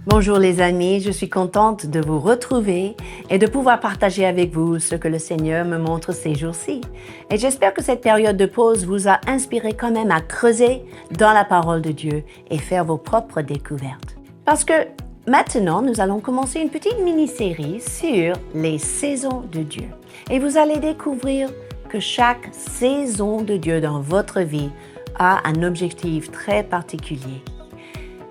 Bonjour les amis, je suis contente de vous retrouver et de pouvoir partager avec vous ce que le Seigneur me montre ces jours-ci. Et j'espère que cette période de pause vous a inspiré quand même à creuser dans la parole de Dieu et faire vos propres découvertes. Parce que maintenant, nous allons commencer une petite mini-série sur les saisons de Dieu. Et vous allez découvrir que chaque saison de Dieu dans votre vie a un objectif très particulier.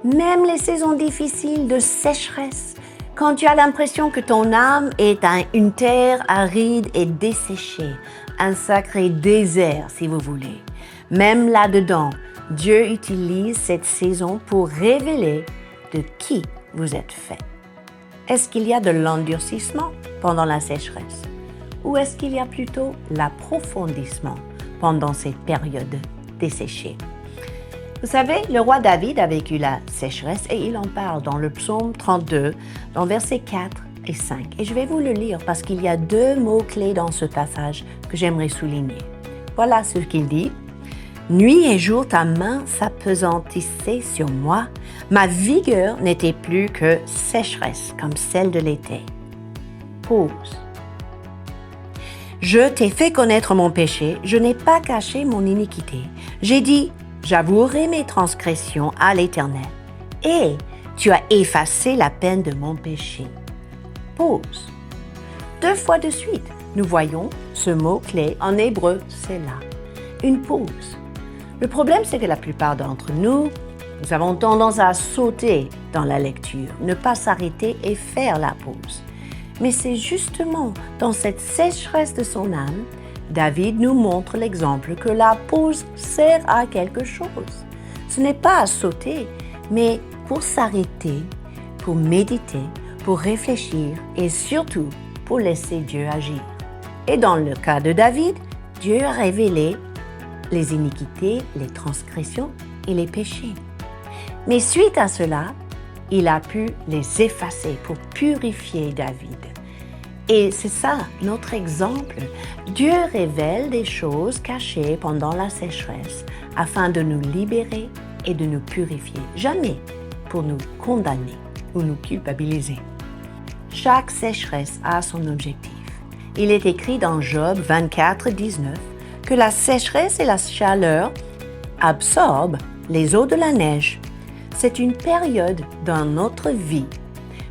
Même les saisons difficiles de sécheresse, quand tu as l'impression que ton âme est une terre aride et desséchée, un sacré désert si vous voulez. Même là-dedans, Dieu utilise cette saison pour révéler de qui vous êtes fait. Est-ce qu'il y a de l'endurcissement pendant la sécheresse? Ou est-ce qu'il y a plutôt l'approfondissement pendant cette période desséchée? Vous savez, le roi David a vécu la sécheresse et il en parle dans le psaume 32, dans versets 4 et 5. Et je vais vous le lire parce qu'il y a deux mots-clés dans ce passage que j'aimerais souligner. Voilà ce qu'il dit. « Nuit et jour, ta main s'appesantissait sur moi. Ma vigueur n'était plus que sécheresse, comme celle de l'été. » Pause. « Je t'ai fait connaître mon péché, je n'ai pas caché mon iniquité. J'ai dit, j'avouerai mes transgressions à l'Éternel, et tu as effacé la peine de mon péché. » Pause. Deux fois de suite, nous voyons ce mot-clé en hébreu, c'est là. Une pause. Le problème, c'est que la plupart d'entre nous, nous avons tendance à sauter dans la lecture, ne pas s'arrêter et faire la pause. Mais c'est justement dans cette sécheresse de son âme, David nous montre l'exemple que la pause sert à quelque chose. Ce n'est pas à sauter, mais pour s'arrêter, pour méditer, pour réfléchir et surtout pour laisser Dieu agir. Et dans le cas de David, Dieu a révélé les iniquités, les transgressions et les péchés. Mais suite à cela, il a pu les effacer pour purifier David. Et c'est ça, notre exemple. Dieu révèle des choses cachées pendant la sécheresse afin de nous libérer et de nous purifier. Jamais pour nous condamner ou nous culpabiliser. Chaque sécheresse a son objectif. Il est écrit dans Job 24, 19 que la sécheresse et la chaleur absorbent les eaux de la neige. C'est une période dans notre vie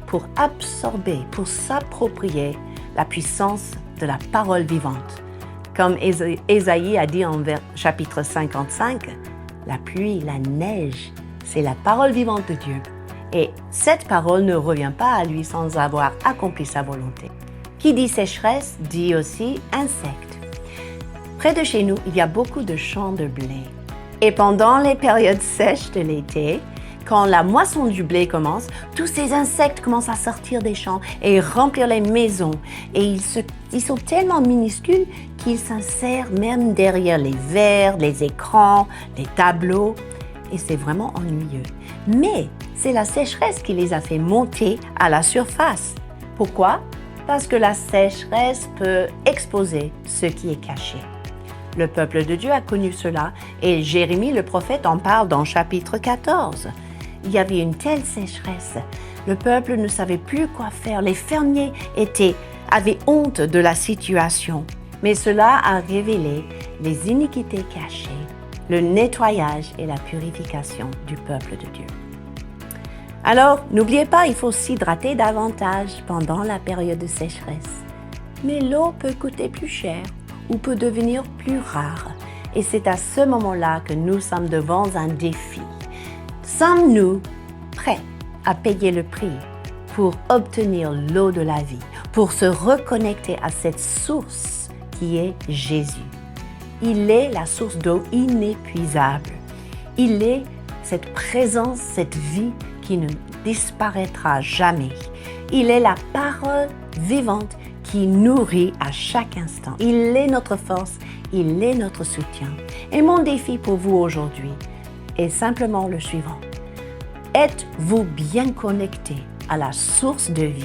pour absorber, pour s'approprier la puissance de la parole vivante. Comme Ésaïe a dit en chapitre 55, la pluie, la neige, c'est la parole vivante de Dieu. Et cette parole ne revient pas à lui sans avoir accompli sa volonté. Qui dit sécheresse dit aussi insectes. Près de chez nous, il y a beaucoup de champs de blé. Et pendant les périodes sèches de l'été, quand la moisson du blé commence, tous ces insectes commencent à sortir des champs et remplir les maisons. Et ils sont tellement minuscules qu'ils s'insèrent même derrière les verres, les écrans, les tableaux. Et c'est vraiment ennuyeux. Mais c'est la sécheresse qui les a fait monter à la surface. Pourquoi? Parce que la sécheresse peut exposer ce qui est caché. Le peuple de Dieu a connu cela et Jérémie le prophète en parle dans chapitre 14. Il y avait une telle sécheresse. Le peuple ne savait plus quoi faire. Les fermiers avaient honte de la situation. Mais cela a révélé les iniquités cachées, le nettoyage et la purification du peuple de Dieu. Alors, n'oubliez pas, il faut s'hydrater davantage pendant la période de sécheresse. Mais l'eau peut coûter plus cher ou peut devenir plus rare. Et c'est à ce moment-là que nous sommes devant un défi. Sommes-nous prêts à payer le prix pour obtenir l'eau de la vie, pour se reconnecter à cette source qui est Jésus? Il est la source d'eau inépuisable. Il est cette présence, cette vie qui ne disparaîtra jamais. Il est la parole vivante qui nourrit à chaque instant. Il est notre force, il est notre soutien. Et mon défi pour vous aujourd'hui est simplement le suivant. Êtes-vous bien connecté à la source de vie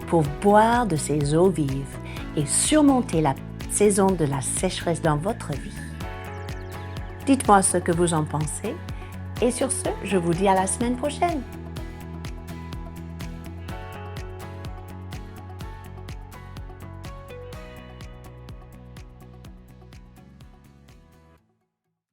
pour boire de ces eaux vives et surmonter la saison de la sécheresse dans votre vie? Dites-moi ce que vous en pensez. Et sur ce, je vous dis à la semaine prochaine.